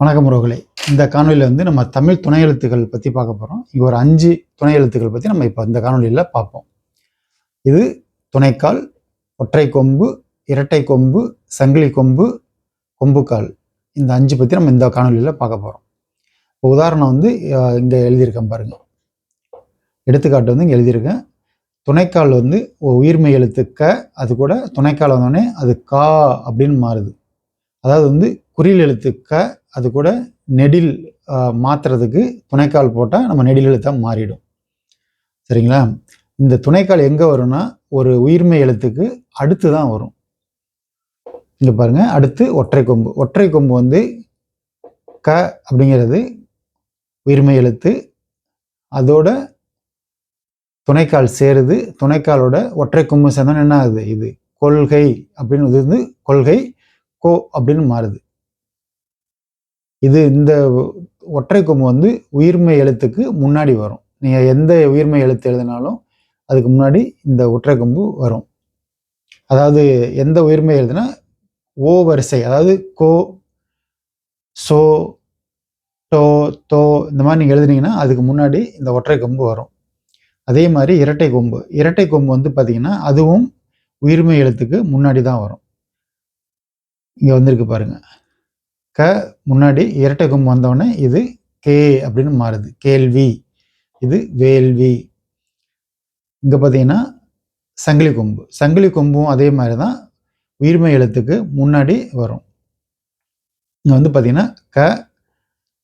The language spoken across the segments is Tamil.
வணக்கம் உறவுகளே. இந்த காணொலியில் வந்து நம்ம தமிழ் துணை எழுத்துக்கள் பற்றி பார்க்க போகிறோம். இங்கே ஒரு 5 துணை எழுத்துக்கள் பற்றி நம்ம இப்போ இந்த காணொலியில் பார்ப்போம். இது துணைக்கால், ஒற்றை கொம்பு, இரட்டை கொம்பு, சங்கிலி கொம்பு, கொம்புக்கால். இந்த 5 பற்றி நம்ம இந்த காணொலியில் பார்க்க போகிறோம். இப்போ உதாரணம் வந்து இங்கே எழுதியிருக்கேன் பாருங்க. எடுத்துக்காட்டு வந்து இங்கே எழுதியிருக்கேன். துணைக்கால் வந்து உயிர்மெய் எழுத்து க, அது கூட துணைக்கால் வந்தோடனே அது கா அப்படின்னு மாறுது. அதாவது வந்து குறில் எழுத்து க, அது கூட நெடில் மாற்றுறதுக்கு துணைக்கால் போட்டால் நம்ம நெடில் எழுத்தாக மாறிடும். சரிங்களா? இந்த துணைக்கால் எங்கே வரும்னா ஒரு உயிர்மெய் எழுத்துக்கு அடுத்து தான் வரும். இங்கே பாருங்க, அடுத்து ஒற்றை கொம்பு. ஒற்றை கொம்பு வந்து க அப்படிங்கிறது உயிர்மெய் எழுத்து, அதோட துணைக்கால் சேருது. துணைக்காலோட ஒற்றை கொம்பு சேர்ந்தோன்னு என்ன ஆகுது? இது கொள்கை அப்படின்னு வந்து கொள்கை கோ அப்படின்னு மாறுது. இது இந்த ஒற்றை கொம்பு வந்து உயிர்மெய் எழுத்துக்கு முன்னாடி வரும். நீங்கள் எந்த உயிர்மெய் எழுத்து எழுதினாலும் அதுக்கு முன்னாடி இந்த ஒற்றை கொம்பு வரும். அதாவது எந்த உயிர்மெய் எழுதுனா ஓ வரிசை, அதாவது கோ, சோ, டோ, தோ இந்த மாதிரி நீங்கள் எழுதுனீங்கன்னா அதுக்கு முன்னாடி இந்த ஒற்றை கொம்பு வரும். அதே மாதிரி இரட்டை கொம்பு. இரட்டை கொம்பு வந்து பார்த்தீங்கன்னா அதுவும் உயிர்மெய் எழுத்துக்கு முன்னாடி தான் வரும். இங்கே வந்திருக்கு பாருங்க. க முன்னாடி இரட்டை கொம்பு வந்தோடனே இது கே அப்படின்னு மாறுது. கேள்வி, இது வேள்வி. இங்கே பார்த்தீங்கன்னா சங்கிலி கொம்பு. சங்கிலி கொம்பும் அதே மாதிரி தான் உயிர்மெய் எழுத்துக்கு முன்னாடி வரும். இங்கே வந்து பார்த்தீங்கன்னா க,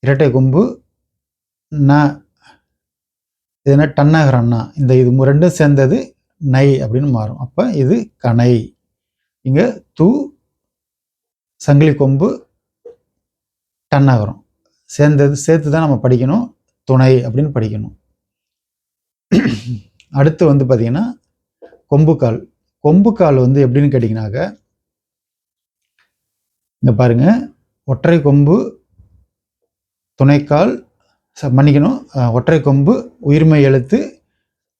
இரட்டை கொம்பு, ந, இது என்ன டன்னகரண்ணா, இந்த இது ரெண்டும் சேர்ந்தது நை அப்படின்னு மாறும். அப்போ இது கணை. இங்கே து, சங்கிலி கொம்பு, டன்னகரம் சேர்த்து தான் நம்ம படிக்கணும். துணை அப்படின்னு படிக்கணும். அடுத்து வந்து பார்த்தீங்கன்னா கொம்புக்கால். கொம்புக்கால் வந்து எப்படின்னு கேட்டிங்கனாக்க, இந்த பாருங்க, ஒற்றை கொம்பு, துணைக்கால், மன்னிக்கணும், ஒற்றை கொம்பு, உயிர்மெய் எழுத்து,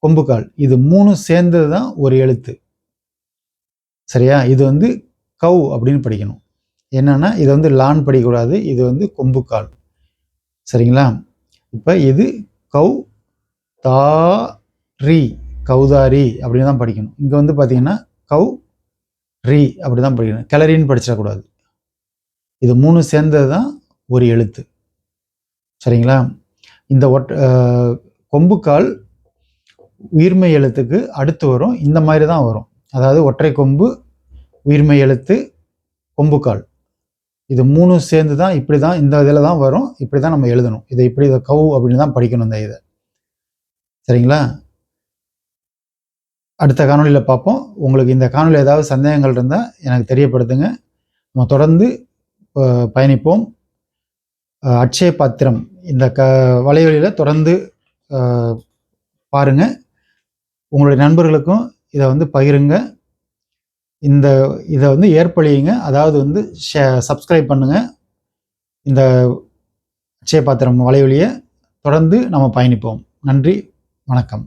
கொம்புக்கால், இது 3 சேர்ந்தது தான் ஒரு எழுத்து. சரியா? இது வந்து கவ் அப்படின்னு படிக்கணும். என்னன்னா இது வந்து லான் படிக்கக்கூடாது, இது வந்து கொம்புக்கால். சரிங்களா? இப்போ இது கவ் தா ரி, கௌதாரி அப்படின்னு தான் படிக்கணும். இங்கே வந்து பார்த்தீங்கன்னா கவ் ரி அப்படி தான் படிக்கணும். கிளறின்னு படிச்சிடக்கூடாது. இது 3 சேர்ந்தது தான் ஒரு எழுத்து. சரிங்களா? இந்த கொம்புக்கால் உயிர்மெய் எழுத்துக்கு அடுத்து வரும். இந்த மாதிரி தான் வரும். அதாவது ஒற்றை கொம்பு, உயிர்மெய் எழுத்து, கொம்புக்கால், இது 3 சேர்ந்து தான் இப்படி தான் இந்த இதில் தான் வரும். இப்படி தான் நம்ம எழுதணும். இதை கவ் அப்படின்னு தான் படிக்கணும் இந்த இதை. சரிங்களா? அடுத்த காணொலியில் பார்ப்போம். உங்களுக்கு இந்த காணொலி ஏதாவது சந்தேகங்கள் இருந்தால் எனக்கு தெரியப்படுத்துங்க. நம்ம தொடர்ந்து பயணிப்போம். அட்சய பாத்திரம் இந்த வலைவலியில் தொடர்ந்து பாருங்கள். உங்களுடைய நண்பர்களுக்கும் இதை வந்து பகிருங்க. இதை வந்து ஏற்பழியுங்க. அதாவது வந்து சப்ஸ்கிரைப் பண்ணுங்கள். இந்த அட்சய பாத்திரம் வலைவலியை தொடர்ந்து நம்ம பயணிப்போம். நன்றி, வணக்கம்.